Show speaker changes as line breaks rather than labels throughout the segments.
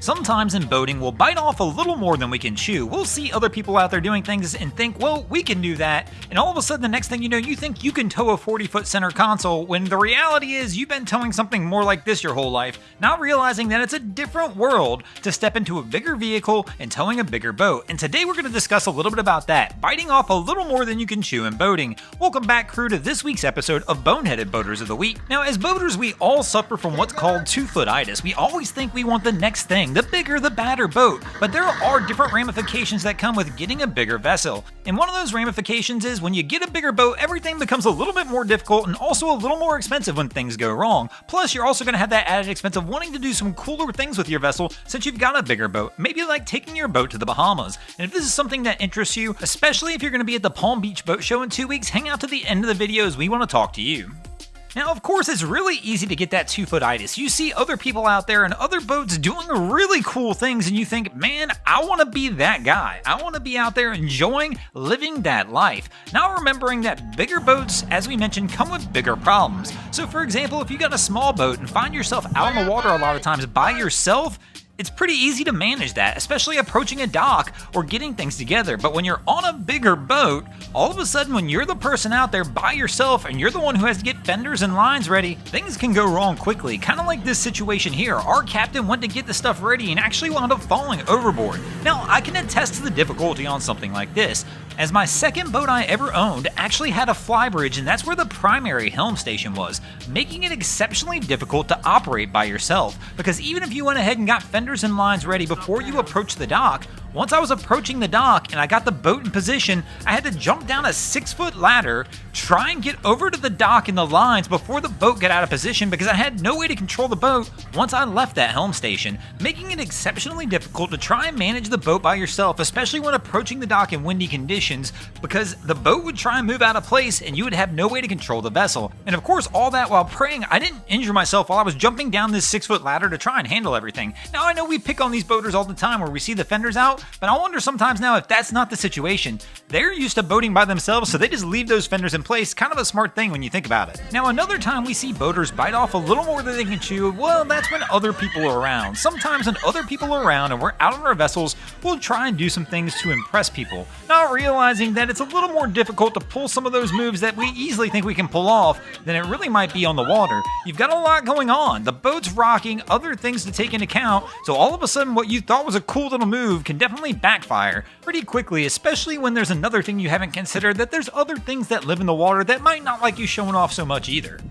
Sometimes in boating, we'll bite off a little more than we can chew. We'll see other people out there doing things and think, well, we can do that. And all of a sudden, the next thing you know, you think you can tow a 40-foot center console, when the reality is you've been towing something more like this your whole life, not realizing that it's a different world to step into a bigger vehicle and towing a bigger boat. And today we're going to discuss a little bit about that, biting off a little more than you can chew in boating. Welcome back, crew, to this week's episode of Boneheaded Boaters of the Week. Now, as boaters, we all suffer from what's called two-footitis. We always think we want the next thing, the bigger, the badder boat. But there are different ramifications that come with getting a bigger vessel. And one of those ramifications is when you get a bigger boat, everything becomes a little bit more difficult and also a little more expensive when things go wrong. Plus, you're also going to have that added expense of wanting to do some cooler things with your vessel since you've got a bigger boat. Maybe like taking your boat to the Bahamas. And if this is something that interests you, especially if you're going to be at the Palm Beach Boat Show in 2 weeks, hang out to the end of the video as we want to talk to you. Now, of course, it's really easy to get that two-footitis. You see other people out there in other boats doing really cool things, and you think, man, I want to be that guy. I want to be out there enjoying living that life. Now, remembering that bigger boats, as we mentioned, come with bigger problems. So, for example, if you got a small boat and find yourself out on the water a lot of times by yourself, it's pretty easy to manage that, especially approaching a dock or getting things together. But when you're on a bigger boat, all of a sudden when you're the person out there by yourself and you're the one who has to get fenders and lines ready, things can go wrong quickly. Kind of like this situation here. Our captain went to get the stuff ready and actually wound up falling overboard. Now, I can attest to the difficulty on something like this, as my second boat I ever owned actually had a flybridge, and that's where the primary helm station was, making it exceptionally difficult to operate by yourself, because even if you went ahead and got fenders and lines ready before you approached the dock, once I was approaching the dock and I got the boat in position, I had to jump down a 6-foot ladder, try and get over to the dock and the lines before the boat got out of position because I had no way to control the boat once I left that helm station, making it exceptionally difficult to try and manage the boat by yourself, especially when approaching the dock in windy conditions, because the boat would try and move out of place and you would have no way to control the vessel. And of course, all that while praying I didn't injure myself while I was jumping down this 6-foot ladder to try and handle everything. Now, I know we pick on these boaters all the time where we see the fenders out, but I wonder sometimes now if that's not the situation. They're used to boating by themselves, so they just leave those fenders in place. Kind of a smart thing when you think about it. Now, another time we see boaters bite off a little more than they can chew, well, that's when other people are around. Sometimes when other people are around and we're out on our vessels, we'll try and do some things to impress people, not realizing that it's a little more difficult to pull some of those moves that we easily think we can pull off than it really might be on the water. You've got a lot going on. The boat's rocking, other things to take into account, so all of a sudden what you thought was a cool little move can definitely backfire pretty quickly, especially when there's another thing you haven't considered, that there's other things that live in the water that might not like you showing off so much either.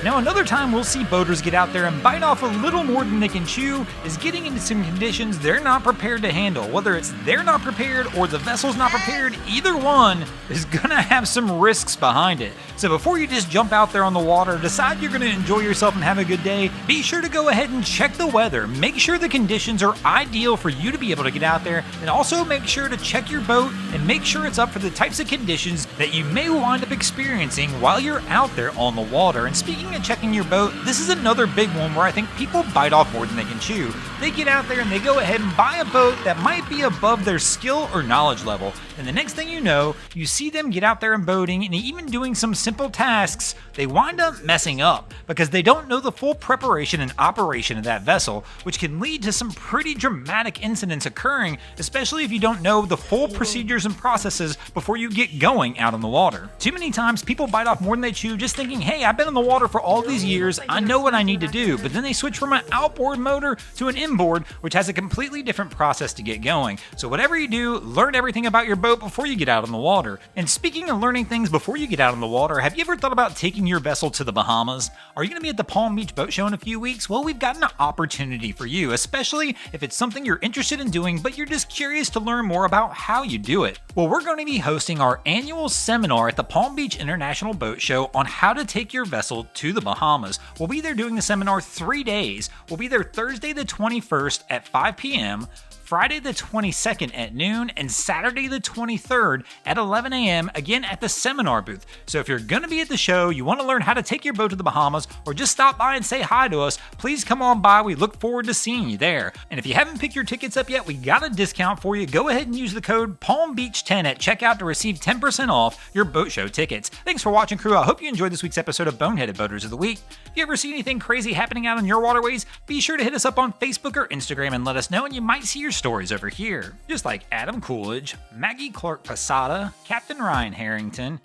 Now, another time we'll see boaters get out there and bite off a little more than they can chew is getting into some conditions they're not prepared to handle. Whether it's they're not prepared or the vessel's not prepared, either one is gonna have some risks behind it. So before you just jump out there on the water, decide you're gonna enjoy yourself and have a good day, be sure to go ahead and check the weather. Make sure the conditions are ideal for you to be able to get out there, and also make sure to check your boat and make sure it's up for the types of conditions that you may wind up experiencing while you're out there on the water. And speaking of checking your boat, this is another big one where I think people bite off more than they can chew. They get out there and they go ahead and buy a boat that might be above their skill or knowledge level, and the next thing you know, you see them get out there and boating and even doing some simple tasks, they wind up messing up because they don't know the full preparation and operation of that vessel, which can lead to some pretty dramatic incidents occurring, especially if you don't know the full procedures and processes before you get going out on the water. Too many times people bite off more than they chew just thinking, hey, I've been on the water for all these years, I know what I need to do, but then they switch from an outboard motor to an inboard, which has a completely different process to get going. So whatever you do, learn everything about your boat before you get out on the water. And speaking of learning things before you get out on the water, have you ever thought about taking your vessel to the Bahamas? Are you going to be at the Palm Beach Boat Show in a few weeks? Well, we've got an opportunity for you, especially if it's something you're interested in doing, but you're just curious to learn more about how you do it. Well, we're going to be hosting our annual seminar at the Palm Beach International Boat Show on how to take your vessel to the Bahamas. We'll be there doing the seminar 3 days. We'll be there Thursday the 21st at 5 p.m., Friday the 22nd at noon, and Saturday the 23rd at 11 a.m. again at the seminar booth. So if you're going to be at the show, you want to learn how to take your boat to the Bahamas, or just stop by and say hi to us, please come on by. We look forward to seeing you there. And if you haven't picked your tickets up yet, we got a discount for you. Go ahead and use the code PalmBeach10 at checkout to receive 10% off your boat show tickets. Thanks for watching, crew. I hope you enjoyed this week's episode of Boneheaded Boaters of the Week. If you ever see anything crazy happening out on your waterways, be sure to hit us up on Facebook or Instagram and let us know, and you might see your stories over here. Just like Adam Coolidge, Maggie Clark Posada, Captain Ryan Harrington,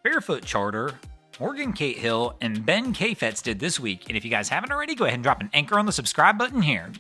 Barefoot Charter, Morgan Kate Hill, and Ben K. Fetz did this week. And if you guys haven't already, go ahead and drop an anchor on the subscribe button here.